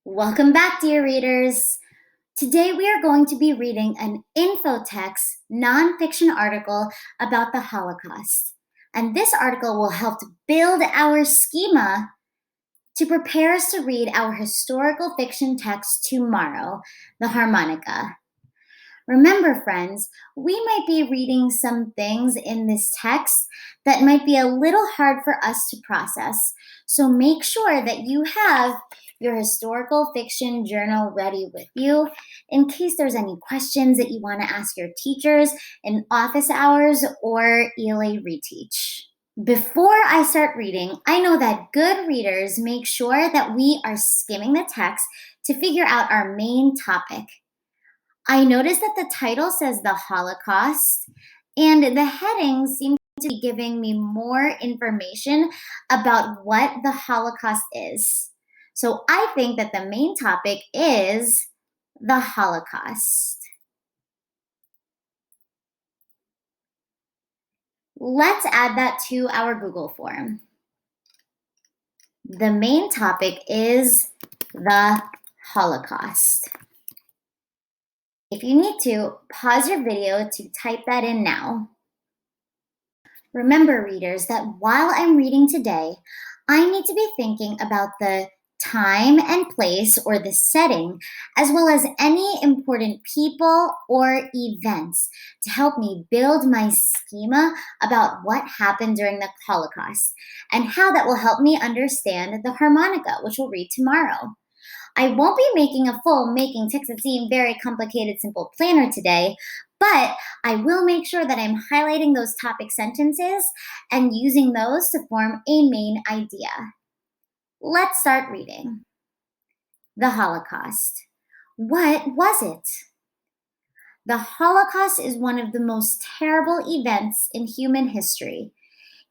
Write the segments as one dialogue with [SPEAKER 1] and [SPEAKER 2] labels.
[SPEAKER 1] Welcome back, dear readers. Today we are going to be reading an infotext nonfiction article about the Holocaust. And this article will help to build our schema to prepare us to read our historical fiction text tomorrow, the Harmonica. Remember, friends, we might be reading some things in this text that might be a little hard for us to process. So make sure that you have your historical fiction journal ready with you in case there's any questions that you want to ask your teachers in office hours or ELA reteach. Before I start reading, I know that good readers make sure that we are skimming the text to figure out our main topic. I noticed that the title says the Holocaust, and the headings seem to be giving me more information about what the Holocaust is. So I think that the main topic is the Holocaust. Let's add that to our Google form. The main topic is the Holocaust. If you need to, pause your video to type that in now. Remember, readers, that while I'm reading today, I need to be thinking about the time and place or the setting, as well as any important people or events to help me build my schema about what happened during the Holocaust and how that will help me understand the harmonica, which we'll read tomorrow. I won't be making a full Making Text That Seem Very Complicated Simple planner today, but I will make sure that I'm highlighting those topic sentences and using those to form a main idea. Let's start reading. The Holocaust. What was it? The Holocaust is one of the most terrible events in human history.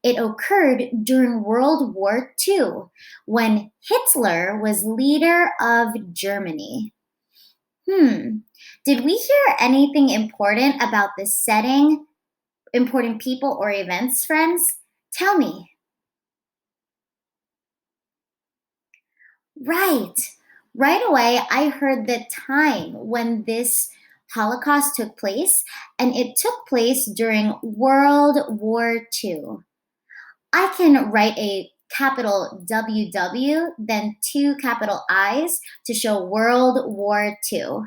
[SPEAKER 1] It occurred during World War II when Hitler was leader of Germany. Did we hear anything important about the setting, important people or events, friends? Tell me. Right away, I heard the time when this Holocaust took place, and it took place during World War II. I can write a capital WW, then two capital I's to show World War II.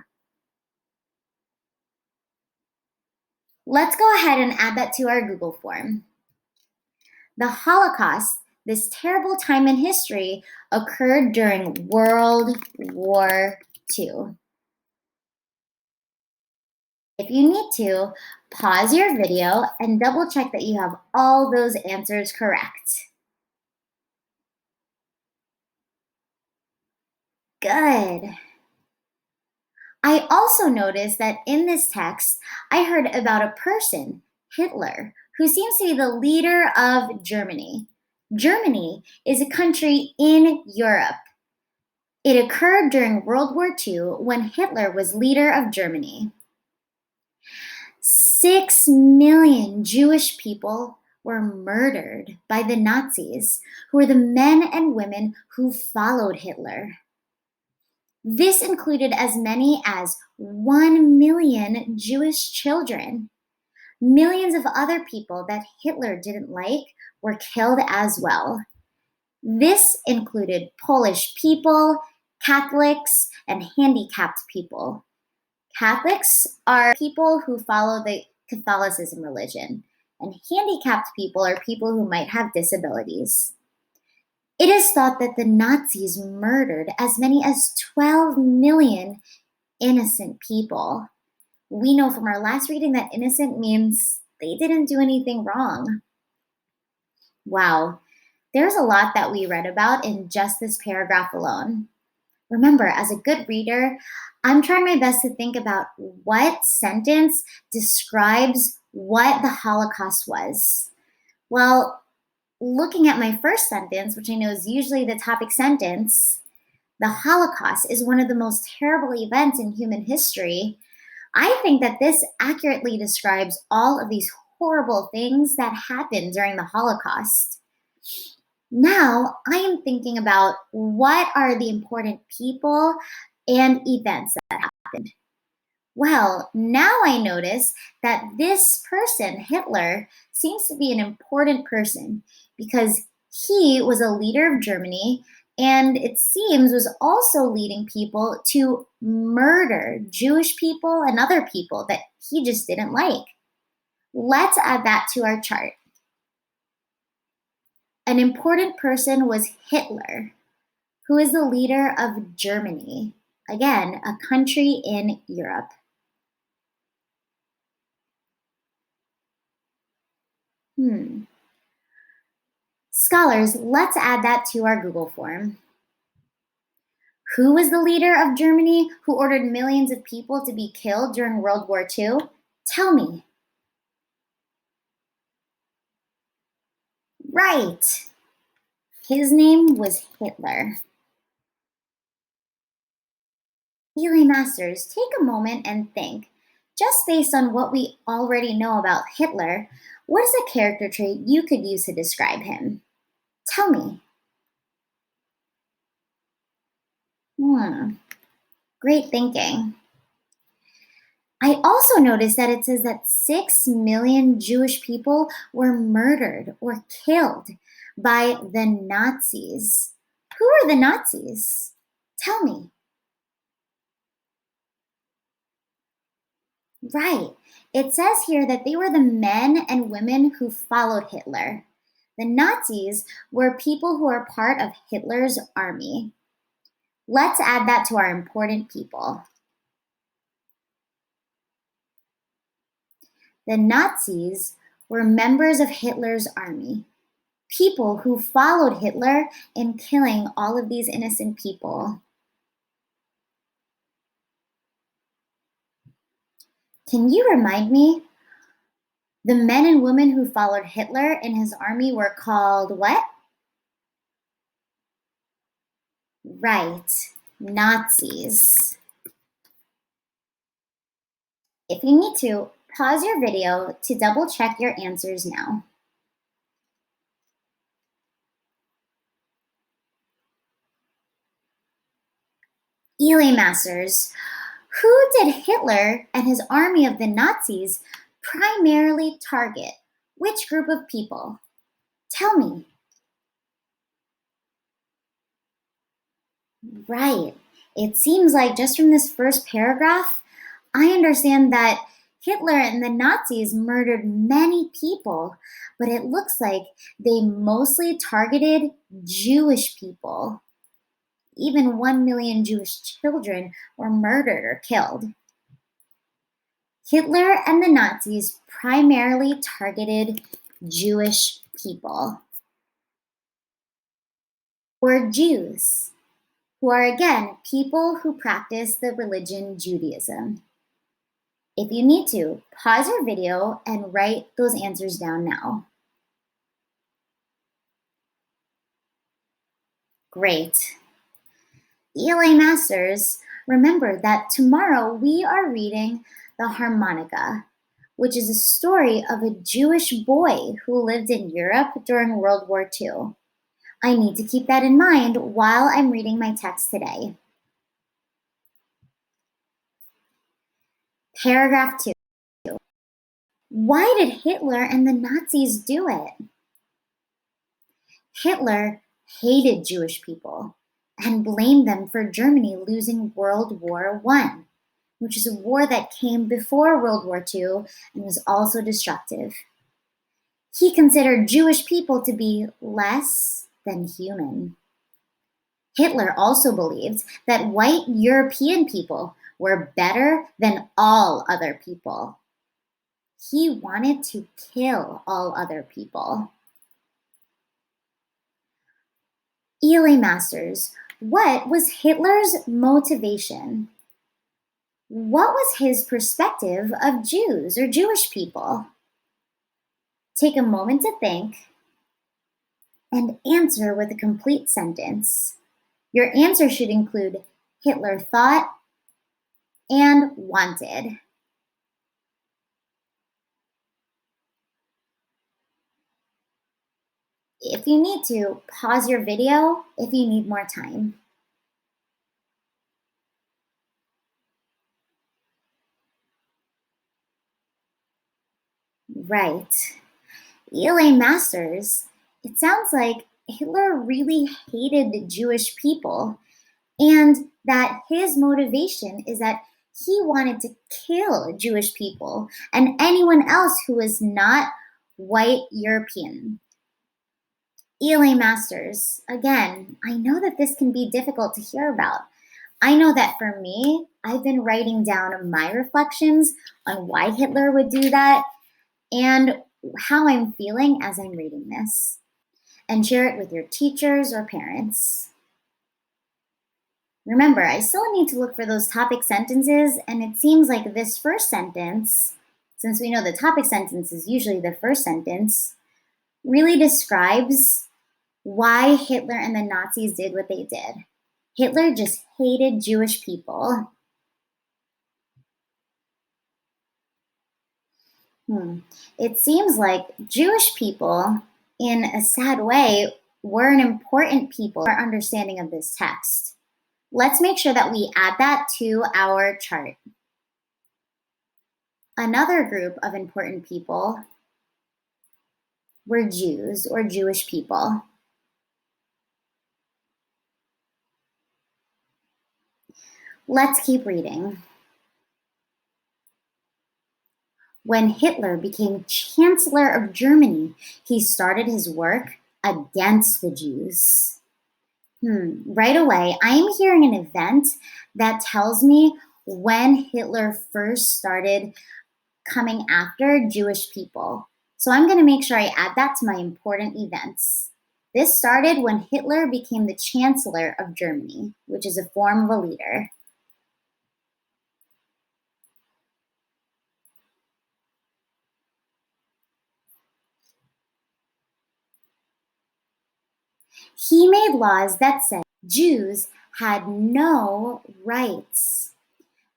[SPEAKER 1] Let's go ahead and add that to our Google form. The Holocaust, this terrible time in history, occurred during World War II. If you need to, pause your video and double check that you have all those answers correct. Good. I also noticed that in this text, I heard about a person, Hitler, who seems to be the leader of Germany. Germany is a country in Europe. It occurred during World War II when Hitler was leader of Germany. 6 million Jewish people were murdered by the Nazis, who were the men and women who followed Hitler. This included as many as 1 million Jewish children. Millions of other people that Hitler didn't like were killed as well. This included Polish people, Catholics, and handicapped people. Catholics are people who follow the Catholicism religion, and handicapped people are people who might have disabilities. It is thought that the Nazis murdered as many as 12 million innocent people. We know from our last reading that innocent means they didn't do anything wrong. Wow, there's a lot that we read about in just this paragraph alone. Remember, as a good reader, I'm trying my best to think about what sentence describes what the Holocaust was. Well, looking at my first sentence, which I know is usually the topic sentence, the Holocaust is one of the most terrible events in human history. I think that this accurately describes all of these horrible things that happened during the Holocaust. Now I am thinking about what are the important people and events that happened. Well, now I notice that this person, Hitler, seems to be an important person because he was a leader of Germany and it seems was also leading people to murder Jewish people and other people that he just didn't like. Let's add that to our chart. An important person was Hitler, who is the leader of Germany, again, a country in Europe. Hmm. Scholars, let's add that to our Google form. Who was the leader of Germany who ordered millions of people to be killed during World War II? Tell me. Right. His name was Hitler. ELA Masters, take a moment and think. Just based on what we already know about Hitler, what is a character trait you could use to describe him? Tell me. Hmm, great thinking. I also noticed that it says that 6 million Jewish people were murdered or killed by the Nazis. Who are the Nazis? Tell me. Right. It says here that they were the men and women who followed Hitler. The Nazis were people who were part of Hitler's army. Let's add that to our important people. The Nazis were members of Hitler's army, people who followed Hitler in killing all of these innocent people. Can you remind me? The men and women who followed Hitler in his army were called what? Right, Nazis. If you need to, pause your video to double check your answers now. ELA Masters, who did Hitler and his army of the Nazis primarily target? Which group of people? Tell me. Right. It seems like just from this first paragraph, I understand that Hitler and the Nazis murdered many people, but it looks like they mostly targeted Jewish people. Even 1 million Jewish children were murdered or killed. Hitler and the Nazis primarily targeted Jewish people, or Jews, who are again people who practice the religion Judaism. If you need to, pause your video and write those answers down now. Great. ELA Masters, remember that tomorrow we are reading the Harmonica, which is a story of a Jewish boy who lived in Europe during World War II. I need to keep that in mind while I'm reading my text today. Paragraph 2. Why did Hitler and the Nazis do it? Hitler hated Jewish people and blamed them for Germany losing World War I, which is a war that came before World War II and was also destructive. He considered Jewish people to be less than human. Hitler also believed that white European people were better than all other people. He wanted to kill all other people. ELA Masters, what was Hitler's motivation? What was his perspective of Jews or Jewish people? Take a moment to think and answer with a complete sentence. Your answer should include Hitler thought and wanted. If you need to, pause your video if you need more time. Right. ELA Masters, it sounds like Hitler really hated the Jewish people, and that his motivation is that he wanted to kill Jewish people and anyone else who was not white European. ELA Masters, again, I know that this can be difficult to hear about. I know that for me, I've been writing down my reflections on why Hitler would do that and how I'm feeling as I'm reading this. And share it with your teachers or parents. Remember, I still need to look for those topic sentences, and it seems like this first sentence, since we know the topic sentence is usually the first sentence, really describes why Hitler and the Nazis did what they did. Hitler just hated Jewish people. It seems like Jewish people, in a sad way, were an important people for our understanding of this text. Let's make sure that we add that to our chart. Another group of important people were Jews or Jewish people. Let's keep reading. When Hitler became Chancellor of Germany, he started his work against the Jews. Right away, I am hearing an event that tells me when Hitler first started coming after Jewish people. So I'm going to make sure I add that to my important events. This started when Hitler became the Chancellor of Germany, which is a form of a leader. He made laws that said Jews had no rights.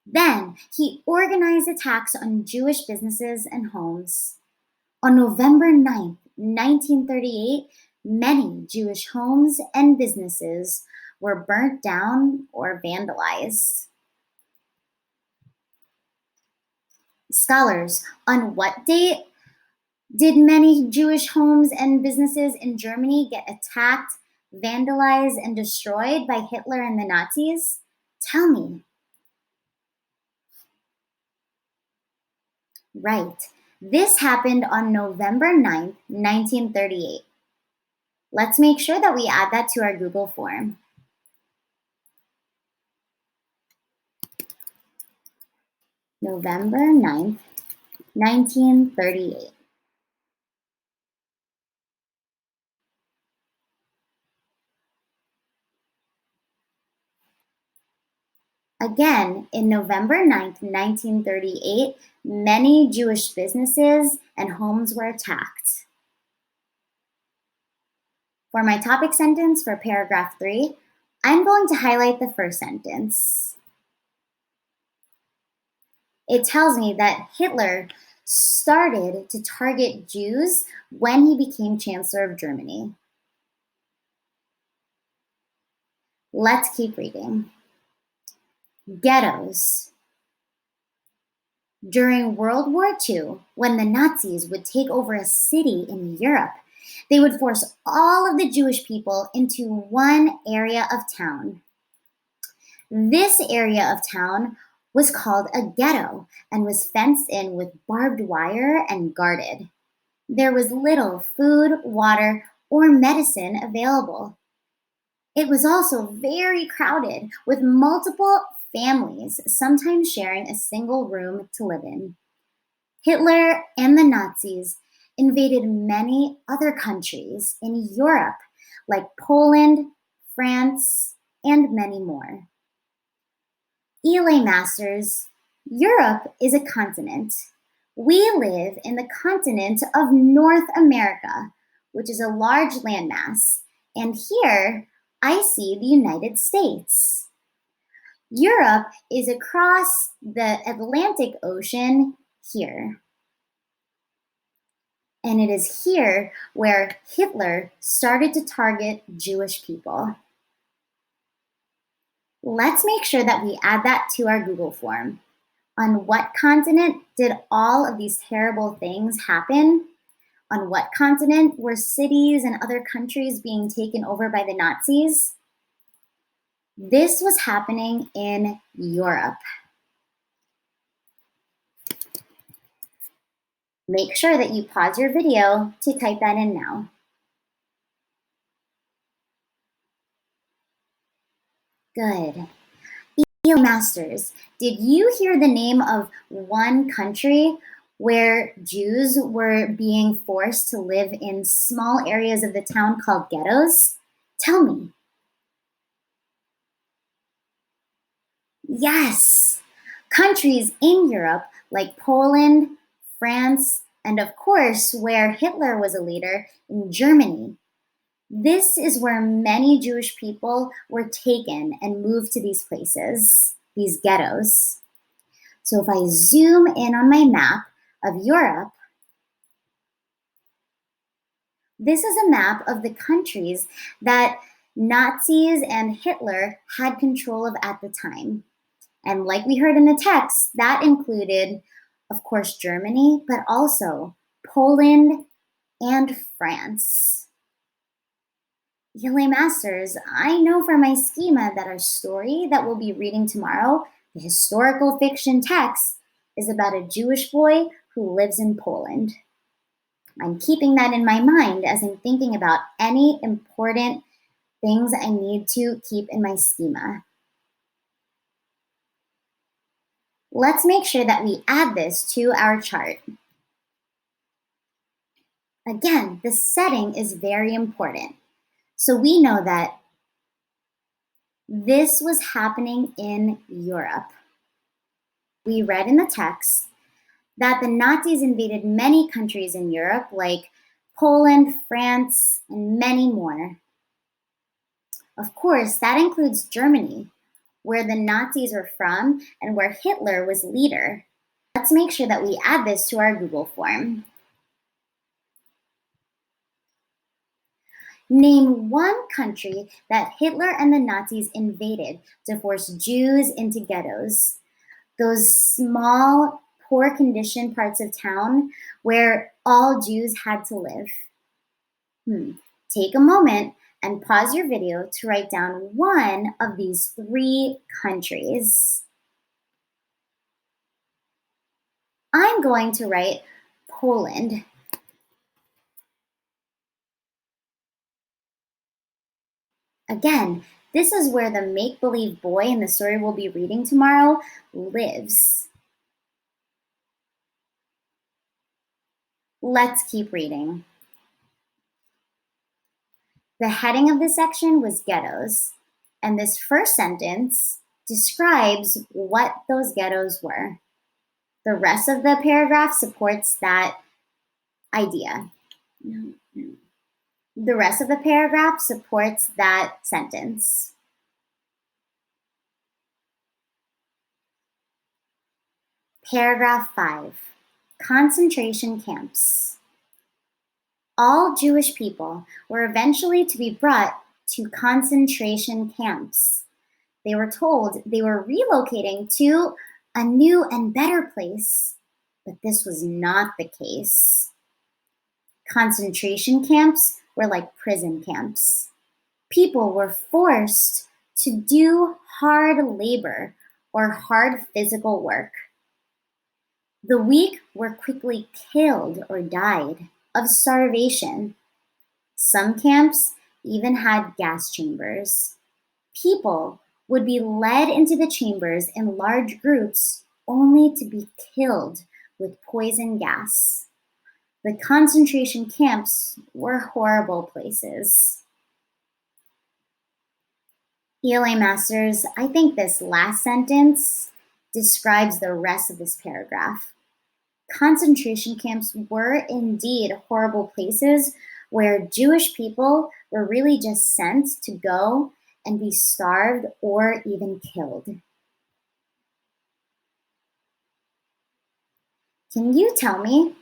[SPEAKER 1] Then he organized attacks on Jewish businesses and homes. On November 9th, 1938, many Jewish homes and businesses were burnt down or vandalized. Scholars, on what date did many Jewish homes and businesses in Germany get attacked, vandalized, and destroyed by Hitler and the Nazis? Tell me. Right. This happened on November 9th, 1938. Let's make sure that we add that to our Google form. November 9th, 1938. Again, in November 9th, 1938, many Jewish businesses and homes were attacked. For my topic sentence for paragraph 3, I'm going to highlight the first sentence. It tells me that Hitler started to target Jews when he became Chancellor of Germany. Let's keep reading. Ghettos. During World War II, when the Nazis would take over a city in Europe, they would force all of the Jewish people into one area of town. This area of town was called a ghetto and was fenced in with barbed wire and guarded. There was little food, water, or medicine available. It was also very crowded, with multiple families sometimes sharing a single room to live in. Hitler and the Nazis invaded many other countries in Europe, like Poland, France, and many more. ELA Masters, Europe is a continent. We live in the continent of North America, which is a large landmass, and here I see the United States. Europe is across the Atlantic Ocean here. And it is here where Hitler started to target Jewish people. Let's make sure that we add that to our Google form. On what continent did all of these terrible things happen? On what continent were cities and other countries being taken over by the Nazis? This was happening in Europe. Make sure that you pause your video to type that in now. Good. ELA Masters, did you hear the name of one country where Jews were being forced to live in small areas of the town called ghettos? Tell me. Yes. Countries in Europe like Poland, France, and of course, where Hitler was a leader, in Germany. This is where many Jewish people were taken and moved to these places, these ghettos. So if I zoom in on my map of Europe, this is a map of the countries that Nazis and Hitler had control of at the time. And like we heard in the text, that included, of course, Germany, but also Poland and France. ELA Masters, I know from my schema that our story that we'll be reading tomorrow, the historical fiction text, is about a Jewish boy who lives in Poland. I'm keeping that in my mind as I'm thinking about any important things I need to keep in my schema. Let's make sure that we add this to our chart. Again, the setting is very important. So we know that this was happening in Europe. We read in the text that the Nazis invaded many countries in Europe, like Poland, France, and many more. Of course, that includes Germany, where the Nazis were from and where Hitler was leader. Let's make sure that we add this to our Google form. Name one country that Hitler and the Nazis invaded to force Jews into ghettos. Those small, poor condition parts of town where all Jews had to live. Take a moment and pause your video to write down one of these 3 countries. I'm going to write Poland. Again, this is where the make-believe boy in the story we'll be reading tomorrow lives. Let's keep reading. The heading of this section was ghettos, and this first sentence describes what those ghettos were. The rest of the paragraph supports that idea. The rest of the paragraph supports that sentence. Paragraph 5, concentration camps. All Jewish people were eventually to be brought to concentration camps. They were told they were relocating to a new and better place, but this was not the case. Concentration camps were like prison camps. People were forced to do hard labor or hard physical work. The weak were quickly killed or died of starvation. Some camps even had gas chambers. People would be led into the chambers in large groups only to be killed with poison gas. The concentration camps were horrible places. ELA Masters, I think this last sentence describes the rest of this paragraph. Concentration camps were indeed horrible places where Jewish people were really just sent to go and be starved or even killed. Can you tell me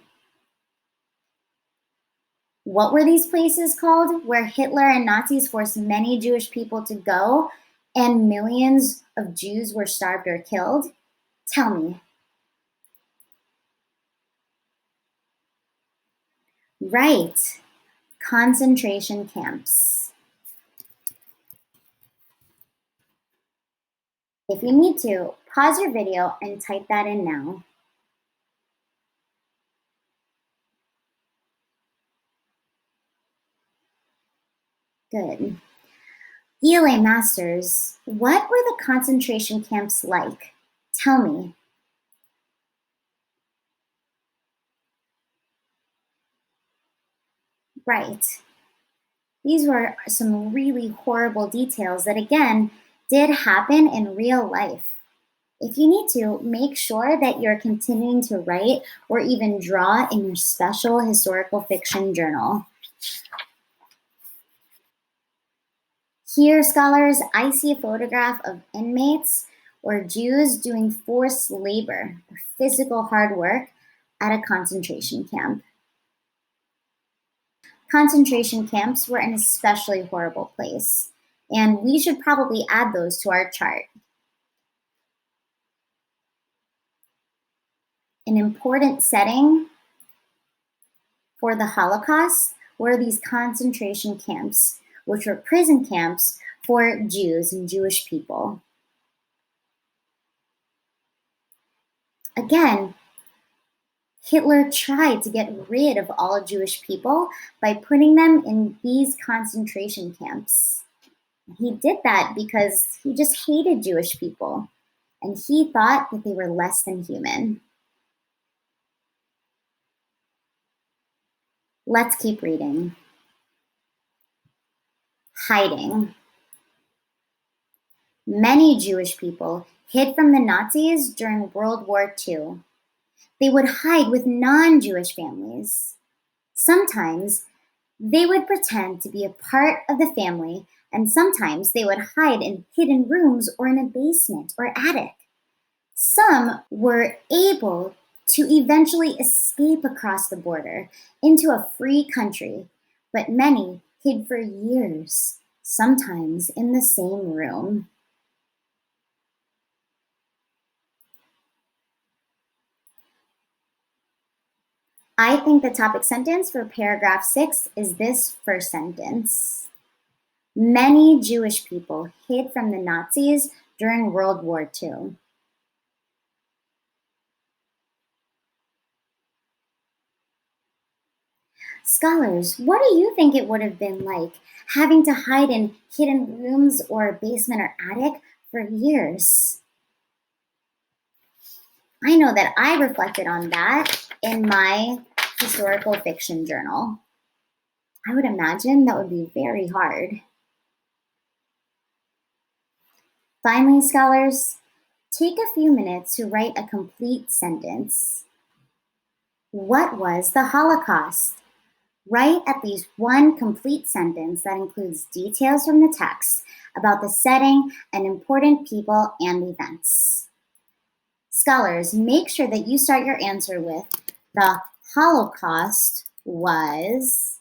[SPEAKER 1] What were these places called where Hitler and Nazis forced many Jewish people to go and millions of Jews were starved or killed? Tell me. Right, concentration camps. If you need to, pause your video and type that in now. Good. ELA masters, what were the concentration camps like? Tell me. Right. These were some really horrible details that, again, did happen in real life. If you need to, make sure that you're continuing to write or even draw in your special historical fiction journal. Here, scholars, I see a photograph of inmates or Jews doing forced labor, or physical hard work, at a concentration camp. Concentration camps were an especially horrible place, and we should probably add those to our chart. An important setting for the Holocaust were these concentration camps, which were prison camps for Jews and Jewish people. Again, Hitler tried to get rid of all Jewish people by putting them in these concentration camps. He did that because he just hated Jewish people, and he thought that they were less than human. Let's keep reading. Hiding. Many Jewish people hid from the Nazis during World War II. They would hide with non-Jewish families. Sometimes they would pretend to be a part of the family, and sometimes they would hide in hidden rooms or in a basement or attic. Some were able to eventually escape across the border into a free country, but many hid for years, sometimes in the same room. I think the topic sentence for paragraph 6 is this first sentence. Many Jewish people hid from the Nazis during World War II. Scholars, what do you think it would have been like having to hide in hidden rooms or basement or attic for years? I know that I reflected on that in my historical fiction journal. I would imagine that would be very hard. Finally, scholars, take a few minutes to write a complete sentence. What was the Holocaust? Write at least one complete sentence that includes details from the text about the setting and important people and events. Scholars, make sure that you start your answer with the Holocaust was,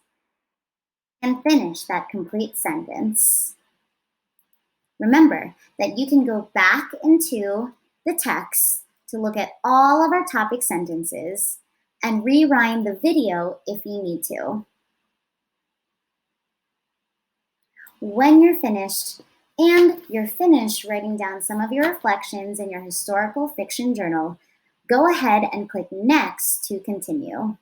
[SPEAKER 1] and finish that complete sentence. Remember that you can go back into the text to look at all of our topic sentences and rewind the video if you need to. When you're finished, and you're finished writing down some of your reflections in your historical fiction journal, go ahead and click Next to continue.